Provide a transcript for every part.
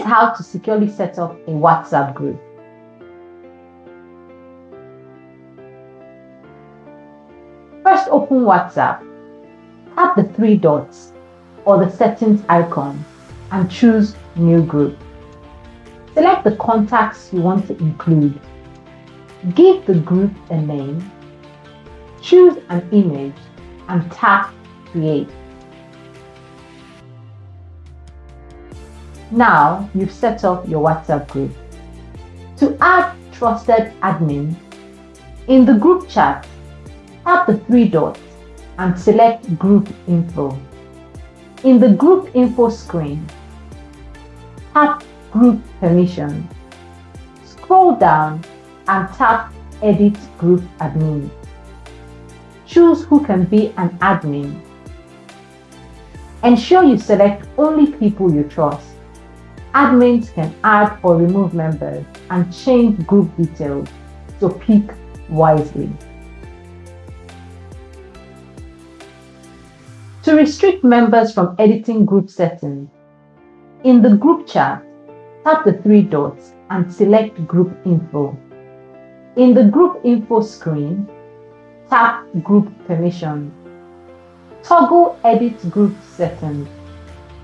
how to securely set up a WhatsApp group. First, open WhatsApp. Tap the three dots or the settings icon and choose New Group. Select the contacts you want to include. Give the group a name. Choose an image and tap Create. Now you've set up your WhatsApp group. To add trusted admins, in the group chat, tap the three dots and select Group Info. In the Group Info screen, tap Group Permissions. Scroll down and tap Edit Group Admin. Choose who can be an admin. Ensure you select only people you trust. Admins can add or remove members and change group details, so pick wisely. To restrict members from editing group settings, in the group chat, tap the three dots and select Group Info. In the Group Info screen, tap Group Permissions. Toggle Edit Group Settings.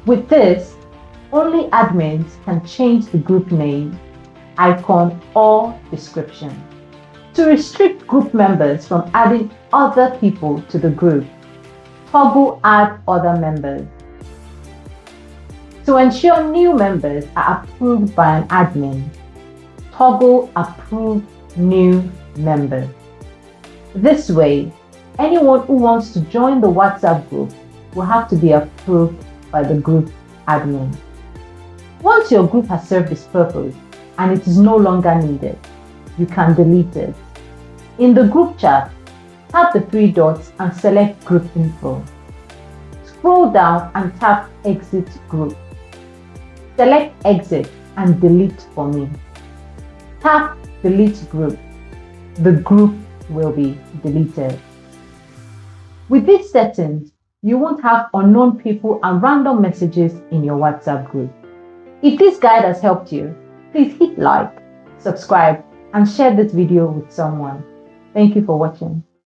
With this, only admins can change the group name, icon, or description. To restrict group members from adding other people to the group, toggle Add Other Members. To ensure new members are approved by an admin, toggle Approve New Member. This way, anyone who wants to join the WhatsApp group will have to be approved by the group admin. Once your group has served its purpose and it is no longer needed, you can delete it. In the group chat, tap the three dots and select Group Info. Scroll down and tap Exit Group. Select Exit and Delete for me. Tap Delete Group. The group will be deleted. With these settings, you won't have unknown people and random messages in your WhatsApp group. If this guide has helped you, please hit like, subscribe, and share this video with someone. Thank you for watching.